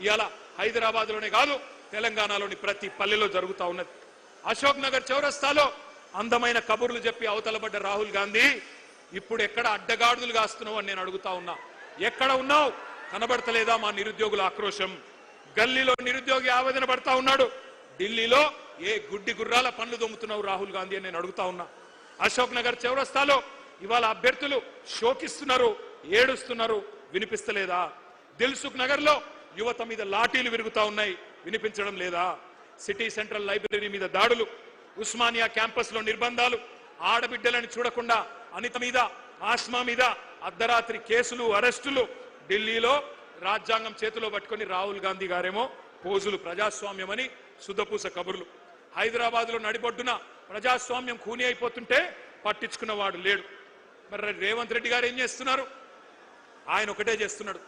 ఇవాళ హైదరాబాద్ లోనే కాదు తెలంగాణలోని ప్రతి పల్లెలో జరుగుతా ఉన్నది. అశోక్ నగర్ చౌరస్తాలో అందమైన కబుర్లు చెప్పి అవతలబడ్డ రాహుల్ గాంధీ ఇప్పుడు ఎక్కడ అడ్డగాడులు కాస్తున్నావు అని నేను అడుగుతా ఉన్నా. ఎక్కడ ఉన్నావు? కనబడతలేదా మా నిరుద్యోగుల ఆక్రోశం? గల్లీలో నిరుద్యోగి ఆవేదన పడతా ఉన్నాడు. ఢిల్లీలో ఏ గుడ్డి గుర్రాల పనులు దొమ్ముతున్నావు రాహుల్ గాంధీ అని నేను అడుగుతా ఉన్నా. అశోక్ నగర్ చౌరస్తాలో ఇవాళ అభ్యర్థులు శోకిస్తున్నారు, ఏడుస్తున్నారు, వినిపిస్తలేదా? దిల్సుఖ్ నగర్ లో యువత మీద లాఠీలు విరుగుతా ఉన్నాయి, వినిపించడం లేదా? సిటీ సెంట్రల్ లైబ్రరీ మీద దాడులు, ఉస్మానియా క్యాంపస్ లో నిర్బంధాలు, ఆడబిడ్డలను చూడకుండా అనిత మీద, ఆస్మా మీద అర్ధరాత్రి కేసులు, అరెస్టులు. ఢిల్లీలో రాజ్యాంగం చేతిలో పట్టుకొని రాహుల్ గాంధీ గారేమో పోజులు, ప్రజాస్వామ్యం అని సుధపూస కబుర్లు. హైదరాబాద్ లో నడిబొడ్డున ప్రజాస్వామ్యం ఖూనీ అయిపోతుంటే పట్టించుకున్నవాడు లేడు. మరి రేవంత్ రెడ్డి గారు ఏం చేస్తున్నారు? ఆయన ఒకటే చేస్తున్నాడు,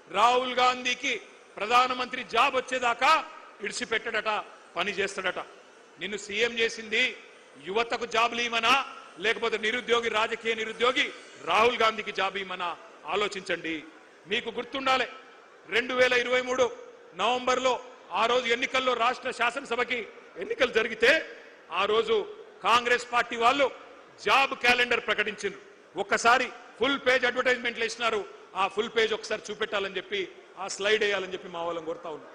రాహుల్ గాంధీకి ప్రధానమంత్రి జాబ్ వచ్చేదాకా ఇడిచిపెట్టడట, పని చేస్తాడట. నిన్ను సీఎం చేసింది యువతకు జాబులు ఇవ్వమనా, లేకపోతే నిరుద్యోగి, రాజకీయ నిరుద్యోగి రాహుల్ గాంధీకి జాబ్ ఇవ్వమనా? ఆలోచించండి. మీకు గుర్తుండాలి, 2023 నవంబర్లో ఆ రోజు ఎన్నికల్లో రాష్ట్ర శాసనసభకి ఎన్నికలు జరిగితే ఆ రోజు కాంగ్రెస్ పార్టీ వాళ్ళు జాబ్ క్యాలెండర్ ప్రకటించారు. ఒక్కసారి ఫుల్ పేజ్ అడ్వర్టైజ్మెంట్లు ఇచ్చినారు. ఆ ఫుల్ పేజ్ ఒకసారి చూపెట్టాలని చెప్పి, ఆ స్లైడ్ వేయాలని చెప్పి మా వాళ్ళని కోరుతా ఉన్నాం.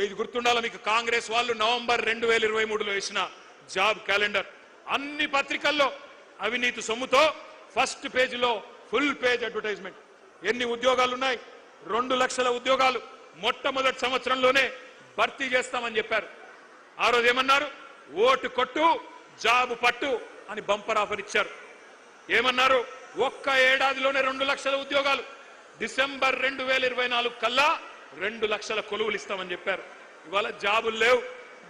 ఇది గుర్తుండాలి మీకు. కాంగ్రెస్ వాళ్ళు నవంబర్ 2023లో వేసిన జాబ్ క్యాలెండర్ అన్ని పత్రికల్లో అవినీతి సొమ్ముతో ఫస్ట్ పేజీలో ఫుల్ పేజ్ అడ్వర్టైజ్మెంట్. ఎన్ని ఉద్యోగాలు ఉన్నాయి? 2 లక్షల ఉద్యోగాలు మొట్టమొదటి సంవత్సరంలోనే భర్తీ చేస్తామని చెప్పారు. ఆ రోజు ఏమన్నారు? ఓటు కొట్టు, జాబు పట్టు అని బంపర్ ఆఫర్ ఇచ్చారు. ఏమన్నారు? ఒక్క ఏడాదిలోనే 2 లక్షల ఉద్యోగాలు, డిసెంబర్ 2024 కల్లా 2 లక్షల కొలువులు ఇస్తామని చెప్పారు. ఇవాళ జాబులు లేవు,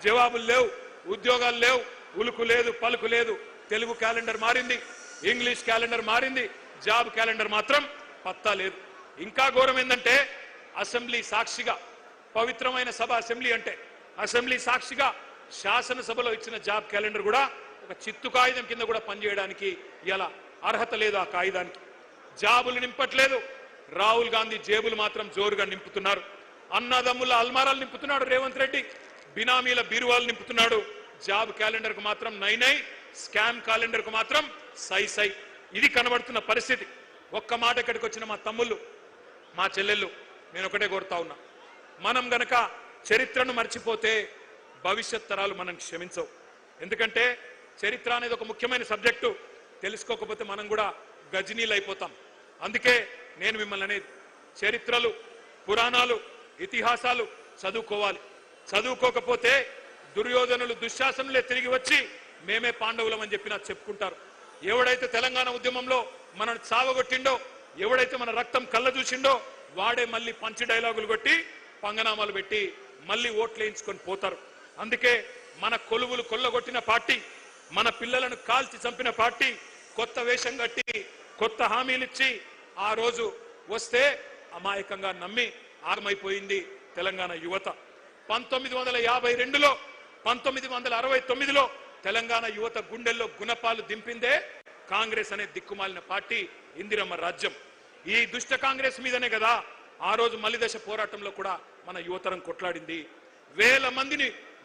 జవాబులు లేవు, ఉద్యోగాలు లేవు, ఉలుకు లేదు, పలుకు లేదు. తెలుగు క్యాలెండర్ మారింది, ఇంగ్లీష్ క్యాలెండర్ మారింది, జాబ్ క్యాలెండర్ మాత్రం పత్తా లేదు. ఇంకా ఘోరం ఏంటంటే అసెంబ్లీ సాక్షిగా, పవిత్రమైన సభ అసెంబ్లీ అంటే, అసెంబ్లీ సాక్షిగా శాసనసభలో ఇచ్చిన జాబ్ క్యాలెండర్ కూడా ఒక చిత్తు కాగితం కింద కూడా పనిచేయడానికి ఇలా అర్హత లేదు. ఆ కాగితానికి జాబులు నింపట్లేదు. రాహుల్ గాంధీ జేబులు మాత్రం జోరుగా నింపుతున్నారు. అన్నదమ్ముల అల్మారాలు నింపుతున్నాడు రేవంత్ రెడ్డి, బినామీల బీరువాలు నింపుతున్నాడు. జాబ్ క్యాలెండర్ కు మాత్రం నై, స్కామ్ క్యాలెండర్ కు మాత్రం సై. ఇది కనబడుతున్న పరిస్థితి. ఒక్క మాట ఇక్కడికి వచ్చిన మా తమ్ముళ్ళు, మా చెల్లెళ్ళు, నేను ఒకటే కోరుతా ఉన్నా, మనం గనక చరిత్రను మర్చిపోతే భవిష్యత్ తరాలు మనం క్షమించవు. ఎందుకంటే చరిత్ర అనేది ఒక ముఖ్యమైన సబ్జెక్టు. తెలుసుకోకపోతే మనం కూడా గజనీలు అయిపోతాం. అందుకే నేను మిమ్మల్ని అనేది, చరిత్రలు, పురాణాలు, ఇతిహాసాలు చదువుకోవాలి. చదువుకోకపోతే దుర్యోధనులు, దుశ్శాసనులే తిరిగి వచ్చి మేమే పాండవులం అని చెప్పి నాకు చెప్పుకుంటారు. ఎవడైతే తెలంగాణ ఉద్యమంలో మనను చావగొట్టిండో, ఎవడైతే మన రక్తం కళ్ళ చూసిండో, వాడే మళ్ళీ పంచి డైలాగులు కొట్టి పంగనామాలు పెట్టి మళ్ళీ ఓట్లు వేయించుకొని పోతారు. అందుకే మన కొలువులు కొల్లగొట్టిన పార్టీ, మన పిల్లలను కాల్చి చంపిన పార్టీ కొత్త వేషం కట్టి, కొత్త హామీలిచ్చి ఆ రోజు వస్తే అమాయకంగా నమ్మి ఆగమైపోయింది తెలంగాణ యువత. 1952లో, 1969లో తెలంగాణ యువత గుండెల్లో గుణపాలు దింపిందే కాంగ్రెస్ అనే దిక్కుమాలిన పార్టీ, ఇందిరమ్మ రాజ్యం. ఈ దుష్ట కాంగ్రెస్ మీదనే కదా ఆ రోజు మలిదశ పోరాటంలో కూడా మన యువతరం కొట్లాడింది. వేల మందిని